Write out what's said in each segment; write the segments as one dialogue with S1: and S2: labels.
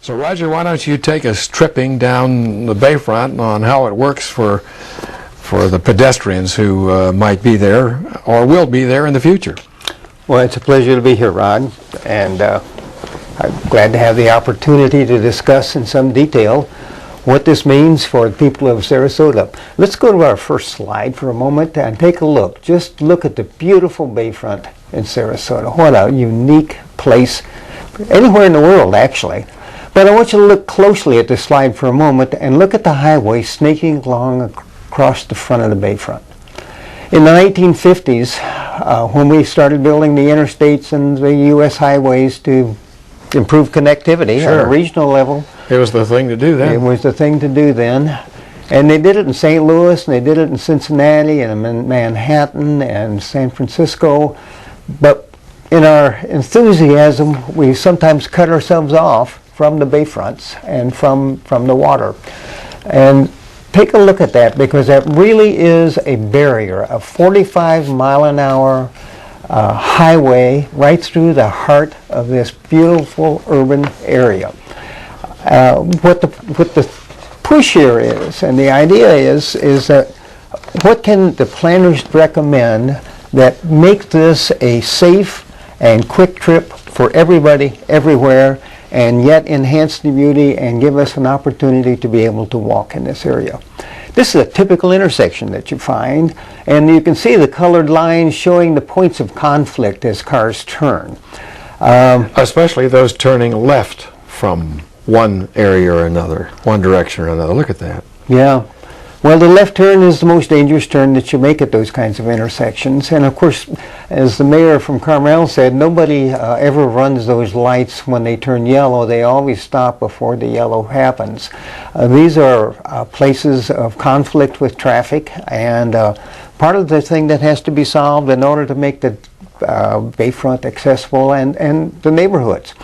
S1: So Roger, why don't you take us tripping down the bayfront on how it works for the pedestrians who might be there or will be there in the future.
S2: Well, it's a pleasure to be here, Rod, and I'm glad to have the opportunity to discuss in some detail what this means for the people of Sarasota. Let's go to our first slide for a moment and take a look. Just look at the beautiful bayfront in Sarasota. What a unique place, anywhere in the world actually. But I want you to look closely at this slide for a moment and look at the highway snaking along across the front of the bayfront. In the 1950s, when we started building the interstates and the U.S. highways to improve connectivity at a regional level,
S1: it was the thing to do then.
S2: It was the thing to do then. And they did it in St. Louis, and they did it in Cincinnati, and in Manhattan, and San Francisco. But in our enthusiasm, we sometimes cut ourselves off from the bayfronts and from the water. And take a look at that, because that really is a barrier, a 45-mile-an-hour highway right through the heart of this beautiful urban area. What the push here is, and the idea is that what can the planners recommend that make this a safe and quick trip for everybody, everywhere, and yet enhance the beauty and give us an opportunity to be able to walk in this area. This is a typical intersection that you find, and you can see the colored lines showing the points of conflict as cars turn.
S1: Especially those turning left from one area or another, one direction or another. Look at that.
S2: Yeah. Well, the left turn is the most dangerous turn that you make at those kinds of intersections. And of course, as the mayor from Carmel said, nobody ever runs those lights when they turn yellow. They always stop before the yellow happens. These are places of conflict with traffic, and part of the thing that has to be solved in order to make the bayfront accessible and the neighborhoods.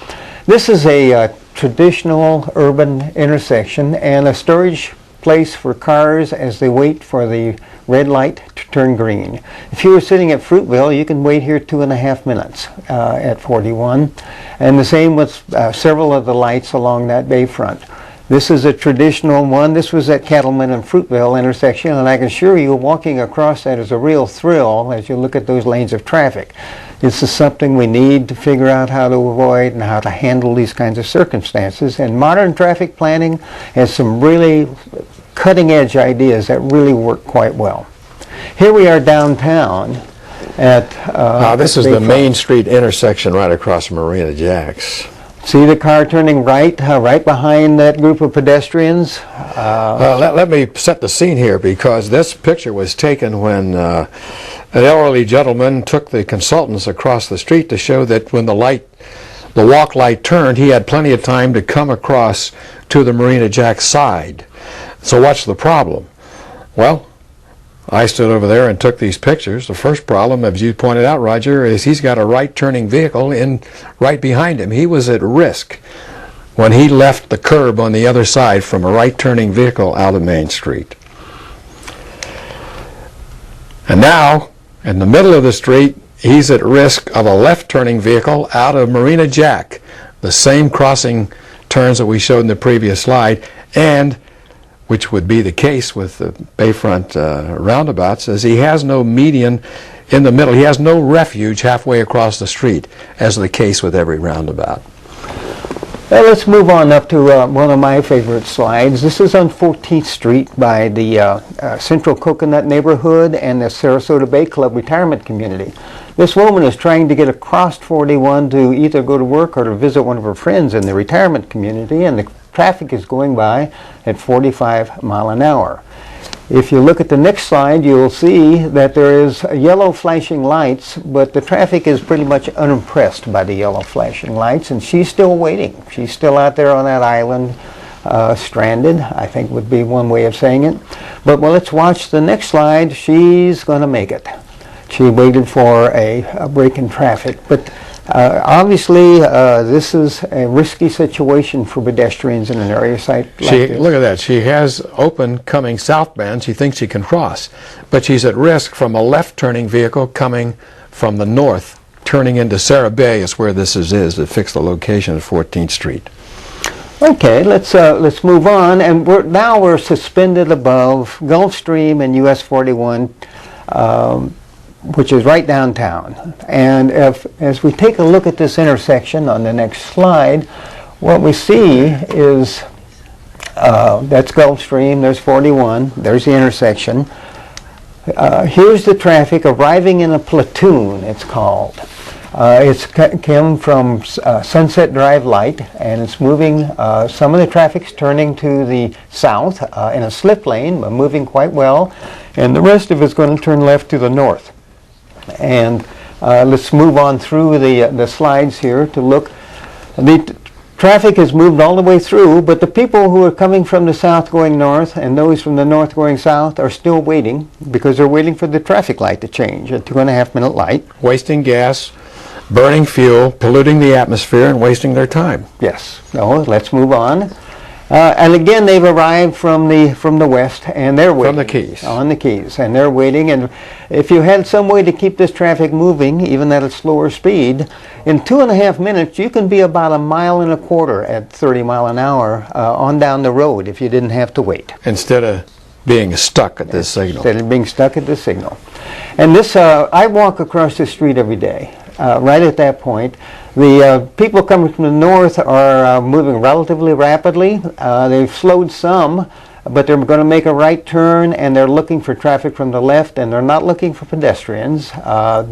S2: This is a traditional urban intersection and a storage place for cars as they wait for the red light to turn green. If you were sitting at Fruitville, you can wait here 2.5 minutes at 41, and the same with several of the lights along that bayfront. This is a traditional one. This was at Cattleman and Fruitville intersection, and I can assure you walking across that is a real thrill as you look at those lanes of traffic. This is something we need to figure out how to avoid and how to handle these kinds of circumstances. And modern traffic planning has some really cutting-edge ideas that really work quite well. Here we are downtown at
S1: this is the Main Street intersection right across from Marina Jack's.
S2: See the car turning right, right behind that group of pedestrians?
S1: Let me set the scene here, because this picture was taken when an elderly gentleman took the consultants across the street to show that when the walk light turned, he had plenty of time to come across to the Marina Jack side. So what's the problem? Well, I stood over there and took these pictures. The first problem, as you pointed out, Roger, is he's got a right-turning vehicle in right behind him. He was at risk when he left the curb on the other side from a right-turning vehicle out of Main Street. And now, in the middle of the street, he's at risk of a left-turning vehicle out of Marina Jack, the same crossing turns that we showed in the previous slide, and which would be the case with the bayfront roundabouts, is he has no median in the middle. He has no refuge halfway across the street, as the case with every roundabout.
S2: Well, let's move on up to one of my favorite slides. This is on 14th Street by the Central Coconut neighborhood and the Sarasota Bay Club retirement community. This woman is trying to get across 41 to either go to work or to visit one of her friends in the retirement community, and the traffic is going by at 45 miles an hour. If you look at the next slide, you'll see that there is yellow flashing lights, but the traffic is pretty much unimpressed by the yellow flashing lights, and she's still waiting. She's still out there on that island, stranded, I think would be one way of saying it. But well, let's watch the next slide. She's going to make it. She waited for a break in traffic, but obviously, this is a risky situation for pedestrians in an area like this.
S1: Look at that. She has open coming southbound. She thinks she can cross, but she's at risk from a left-turning vehicle coming from the north, turning into Sarah Bay is where this is to fix the location of 14th Street.
S2: Okay, let's move on, and now we're suspended above Gulfstream and US41, which is right downtown. And as we take a look at this intersection on the next slide, what we see is that's Gulfstream, there's 41, there's the intersection. Here's the traffic arriving in a platoon, it's called. It's come from Sunset Drive Light, and it's moving. Some of the traffic's turning to the south in a slip lane, but moving quite well, and the rest of it's going to turn left to the north. And let's move on through the slides here to look. The traffic has moved all the way through, but the people who are coming from the south going north and those from the north going south are still waiting because they're waiting for the traffic light to change, a 2.5-minute light.
S1: Wasting gas, burning fuel, polluting the atmosphere, and wasting their time.
S2: Yes. No, let's move on. And again, they've arrived from the west, and they're waiting.
S1: From the Keys.
S2: On the Keys, and they're waiting. And if you had some way to keep this traffic moving, even at a slower speed, in 2.5 minutes, you can be about 1.25 miles at 30 miles an hour on down the road if you didn't have to wait.
S1: Instead of being stuck at this signal.
S2: Instead of being stuck at the signal. And this, I walk across the street every day. Right at that point, the people coming from the north are moving relatively rapidly. They've slowed some, but they're going to make a right turn, and they're looking for traffic from the left, and they're not looking for pedestrians.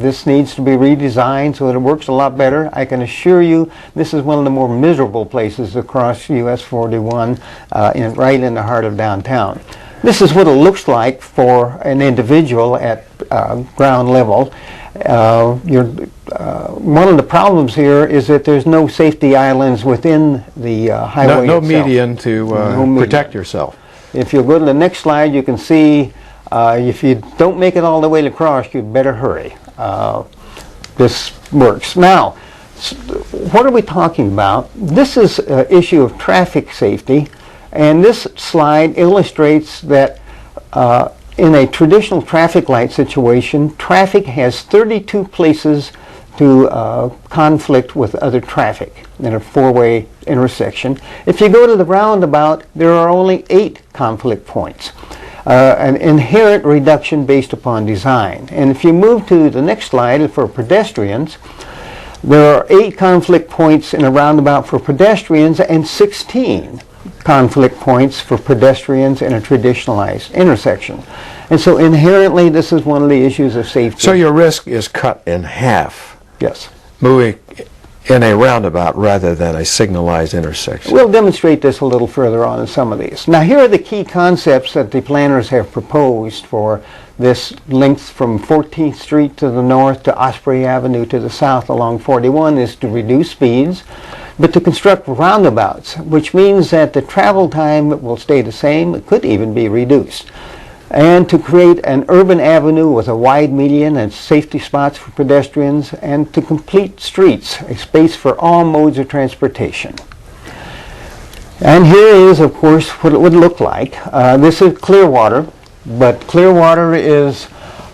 S2: This needs to be redesigned so that it works a lot better. I can assure you this is one of the more miserable places across US 41, right in the heart of downtown. This is what it looks like for an individual at ground level. One of the problems here is that there's no safety islands within the highway
S1: No
S2: itself.
S1: median to protect yourself.
S2: If you go to the next slide, you can see if you don't make it all the way across, you'd better hurry. This works. Now, what are we talking about? This is an issue of traffic safety, and this slide illustrates that in a traditional traffic light situation, traffic has 32 places to conflict with other traffic in a four-way intersection. If you go to the roundabout, there are only 8 conflict points. An inherent reduction based upon design. And if you move to the next slide for pedestrians, there are 8 conflict points in a roundabout for pedestrians and 16 conflict points for pedestrians in a traditionalized intersection. And so inherently this is one of the issues of safety.
S1: So your risk is cut in half.
S2: Yes.
S1: Moving in a roundabout rather than a signalized intersection.
S2: We'll demonstrate this a little further on in some of these. Now here are the key concepts that the planners have proposed for this length from 14th Street to the north to Osprey Avenue to the south along 41 is to reduce speeds, but to construct roundabouts, which means that the travel time will stay the same, it could even be reduced. And to create an urban avenue with a wide median and safety spots for pedestrians, and to complete streets, a space for all modes of transportation. And here is, of course, what it would look like. This is Clearwater, but Clearwater is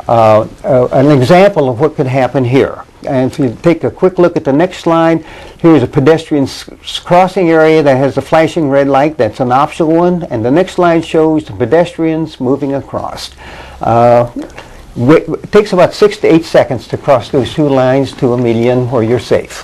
S2: an example of what could happen here. And if you take a quick look at the next slide, here's a pedestrian crossing area that has a flashing red light. That's an optional one. And the next slide shows the pedestrians moving across. It takes about 6 to 8 seconds to cross those 2 lines to a median where you're safe.